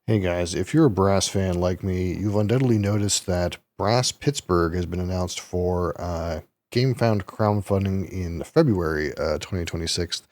Hey guys, if you're a brass fan like me, you've undoubtedly noticed that Brass Pittsburgh has been announced for GameFound crowdfunding in February 2026.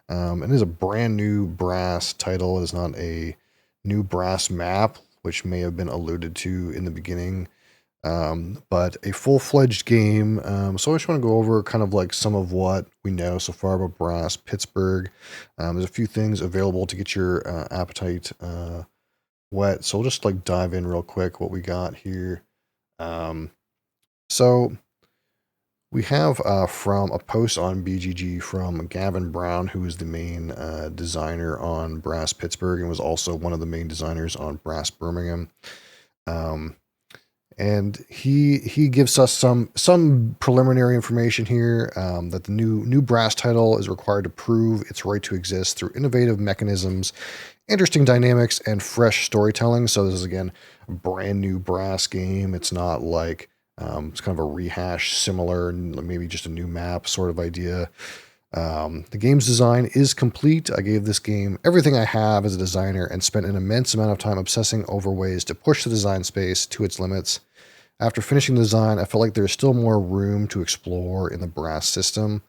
It is a brand new brass title. It is not a new brass map, which may have been alluded to in the beginning, but a full-fledged game. So I just want to go over kind of like some of what we know so far about Brass Pittsburgh. There's a few things available to get your appetite wet. So we'll just like dive in real quick what we got here. Um, so we have from a post on BGG from Gavin Brown, who is the main designer on Brass Pittsburgh and was also one of the main designers on Brass Birmingham. Um, and he gives us some preliminary information here that the new brass title is required to prove its right to exist through innovative mechanisms, interesting dynamics, and fresh storytelling. So this is again a brand new brass game. It's not like it's kind of a rehash, similar, maybe just a new map sort of idea. The game's design is complete. I gave this game everything I have as a designer and spent an immense amount of time obsessing over ways to push the design space to its limits. After finishing the design, I felt like there's still more room to explore in the brass system.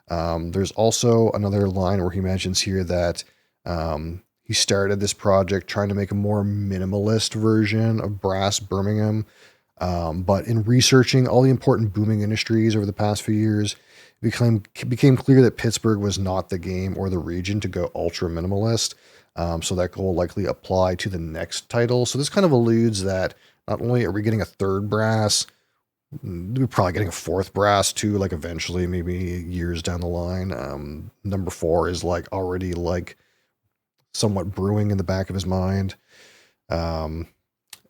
There's also another line where he mentions here that he started this project trying to make a more minimalist version of Brass Birmingham. But in researching all the important booming industries over the past few years, it became clear that Pittsburgh was not the game or the region to go ultra minimalist. So that goal likely apply to the next title. So this kind of alludes that not only are we getting a third brass, we're probably getting a fourth brass too, like eventually, maybe years down the line. Number four is like already like somewhat brewing in the back of his mind. Um,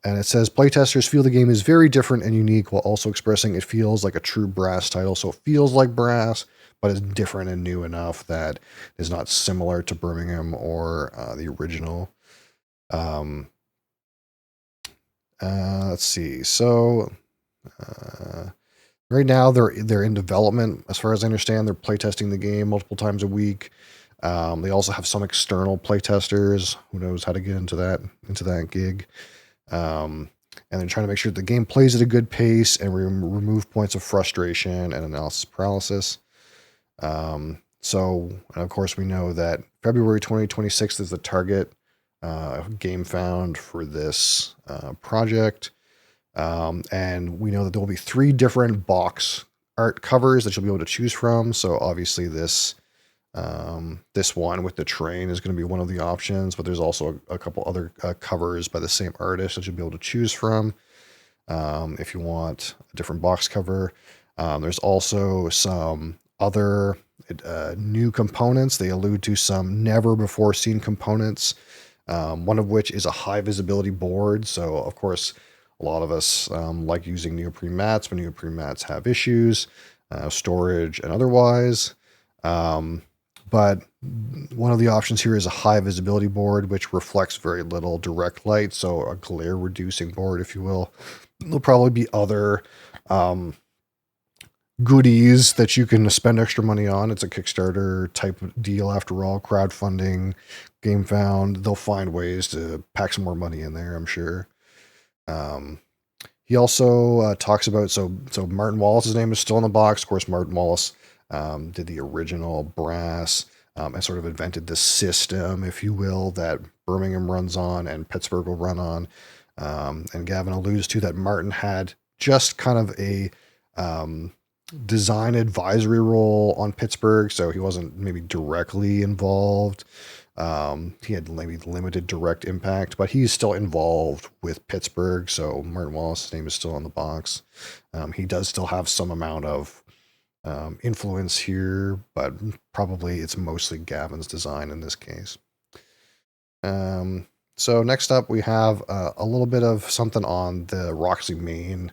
and it says playtesters feel the game is very different and unique while also expressing it feels like a true brass title. So it feels like brass, but it's different and new enough that is not similar to Birmingham or the original. Um, let's see. So uh, right now they're in development. As far as I understand, they're playtesting the game multiple times a week. They also have some external playtesters. Who knows how to get into that gig? Um, and they're trying to make sure the game plays at a good pace and remove points of frustration and analysis paralysis. And of course, we know that February 2026 is the target game found for this project. And we know that there will be three different box art covers that you'll be able to choose from. So obviously this one with the train is going to be one of the options, but there's also a couple other covers by the same artist that you'll be able to choose from if you want a different box cover. There's also some other new components. They allude to some never before seen components, one of which is a high visibility board. So, of course, a lot of us like using neoprene mats, but neoprene mats have issues, storage and otherwise. But one of the options here is a high visibility board, which reflects very little direct light, so a glare reducing board, if you will. There'll probably be other goodies that you can spend extra money on. It's a Kickstarter type of deal after all, crowdfunding, game found. They'll find ways to pack some more money in there, I'm sure. He also talks about so Martin Wallace's name is still in the box. Of course, Martin Wallace did the original brass and sort of invented the system, if you will, that Birmingham runs on and Pittsburgh will run on. And Gavin alludes to that Martin had just kind of a design advisory role on Pittsburgh, so he wasn't maybe directly involved. He had maybe limited direct impact, but he's still involved with Pittsburgh. So Martin Wallace's name is still on the box. He does still have some amount of influence here, but probably it's mostly Gavin's design in this case. So next up, we have a little bit of something on the Roxy main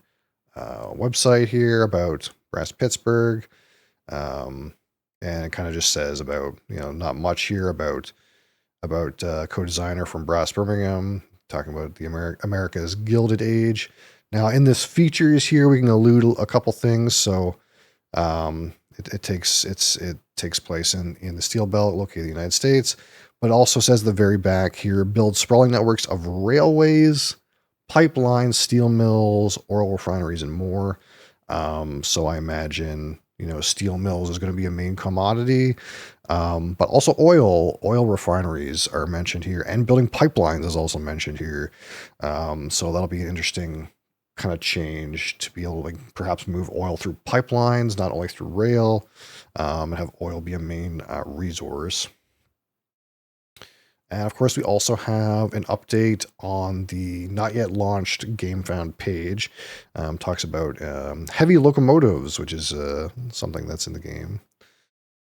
website here about Brass Pittsburgh. And it kind of just says about, not much here about co-designer from Brass Birmingham, talking about the America's Gilded Age. Now, in this features here, we can allude a couple things. So, it takes place in the Steel Belt, located in the United States. But it also says at the very back here, build sprawling networks of railways, pipelines, steel mills, oil refineries, and more. So I imagine, steel mills is going to be a main commodity, but also oil refineries are mentioned here, and building pipelines is also mentioned here. So that'll be an interesting kind of change to be able to perhaps move oil through pipelines, not only through rail, and have oil be a main resource. And of course, we also have an update on the not yet launched GameFound page. Talks about heavy locomotives, which is something that's in the game.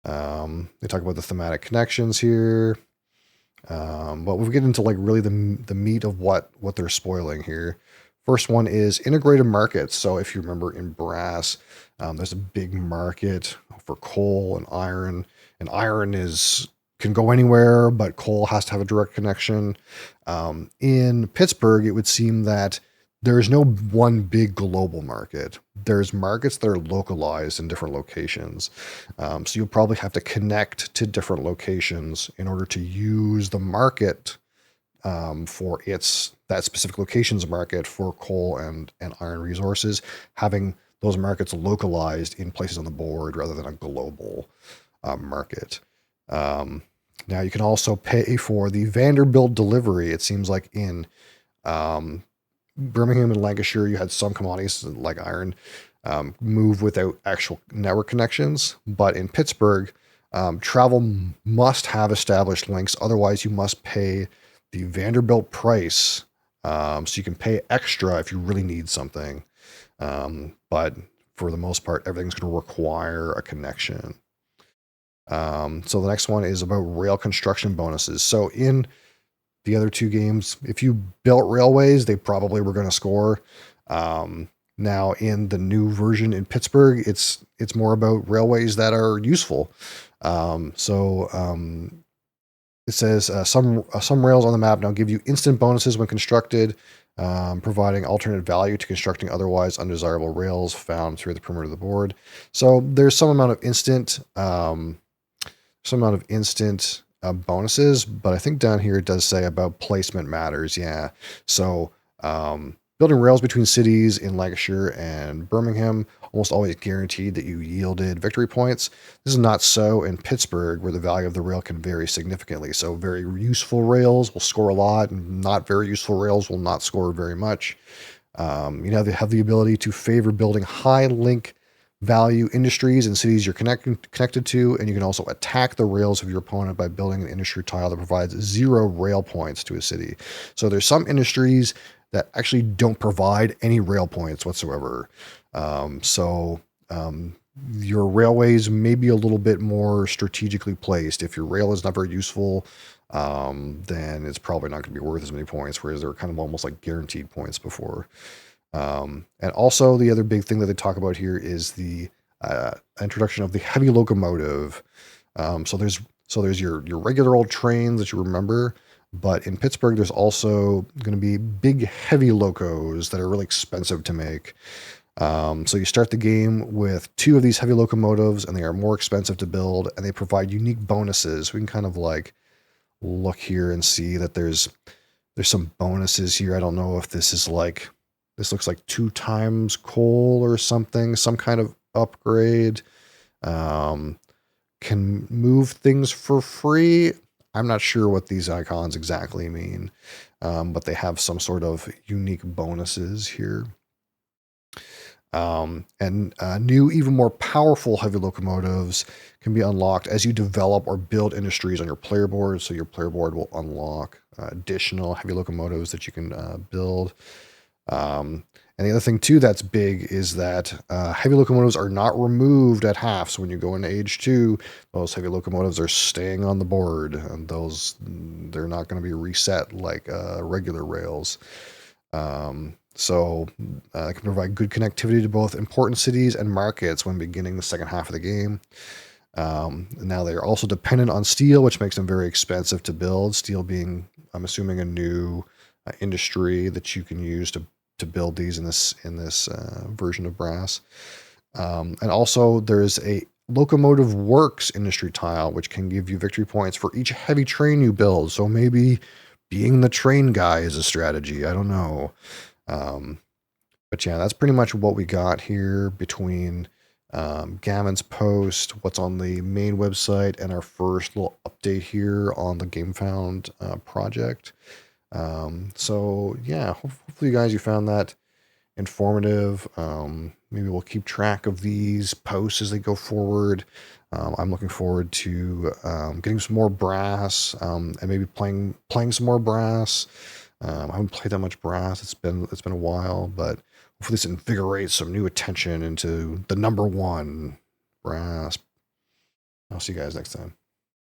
They talk about the thematic connections here. But we'll get into really the meat of what they're spoiling here. First one is integrated markets. So if you remember in Brass, there's a big market for coal and iron. And iron can go anywhere, but coal has to have a direct connection. In Pittsburgh, it would seem that there's no one big global market. There's markets that are localized in different locations. So you'll probably have to connect to different locations in order to use the market for that specific location's market for coal and iron resources, having those markets localized in places on the board rather than a global market. Now you can also pay for the Vanderbilt delivery. It seems like in Birmingham and Lancashire, you had some commodities like iron move without actual network connections. But in Pittsburgh, travel must have established links. Otherwise, you must pay the Vanderbilt price. So you can pay extra if you really need something. But for the most part, everything's going to require a connection. So the next one is about rail construction bonuses. So in the other two games, if you built railways, they probably were going to score. Now in the new version in Pittsburgh, it's more about railways that are useful. It says some rails on the map now give you instant bonuses when constructed, providing alternate value to constructing otherwise undesirable rails found through the perimeter of the board. So there's some amount of instant bonuses, but I think down here it does say about placement matters. Yeah. So building rails between cities in Lancashire and Birmingham almost always guaranteed that you yielded victory points. This is not so in Pittsburgh, where the value of the rail can vary significantly. So very useful rails will score a lot, and not very useful rails will not score very much. They have the ability to favor building high link value industries and cities you're connected to, and you can also attack the rails of your opponent by building an industry tile that provides 0 rail points to a city. So there's some industries that actually don't provide any rail points whatsoever. Your railways may be a little bit more strategically placed. If your rail is not very useful, then it's probably not going to be worth as many points, whereas they're kind of almost like guaranteed points before. And also the other big thing that they talk about here is the introduction of the heavy locomotive. So there's your regular old trains that you remember, but in Pittsburgh there's also going to be big heavy locos that are really expensive to make. So you start the game with 2 of these heavy locomotives, and they are more expensive to build, and they provide unique bonuses. We can kind of look here and see that there's some bonuses here. I don't know if this looks like 2 times coal or something, some kind of upgrade. Can move things for free. I'm not sure what these icons exactly mean, but they have some sort of unique bonuses here. New, even more powerful heavy locomotives can be unlocked as you develop or build industries on your player board. So your player board will unlock additional heavy locomotives that you can build. And the other thing too that's big is that heavy locomotives are not removed at half. So when you go into age 2, those heavy locomotives are staying on the board, and they're not going to be reset like regular rails. So it can provide good connectivity to both important cities and markets when beginning the second half of the game. Now they are also dependent on steel, which makes them very expensive to build. Steel being, I'm assuming, a new industry that you can use to build these in this version of Brass. And also there's a Locomotive Works industry tile, which can give you victory points for each heavy train you build. So maybe being the train guy is a strategy. I don't know. Um, but yeah, that's pretty much what we got here between Gavin's post, what's on the main website, and our first little update here on the GameFound project. So yeah, hopefully you guys, you found that informative. Maybe we'll keep track of these posts as they go forward. I'm looking forward to getting some more brass and maybe playing some more brass. I haven't played that much brass. It's been a while, but hopefully this invigorates some new attention into the number one brass. I'll see you guys next time.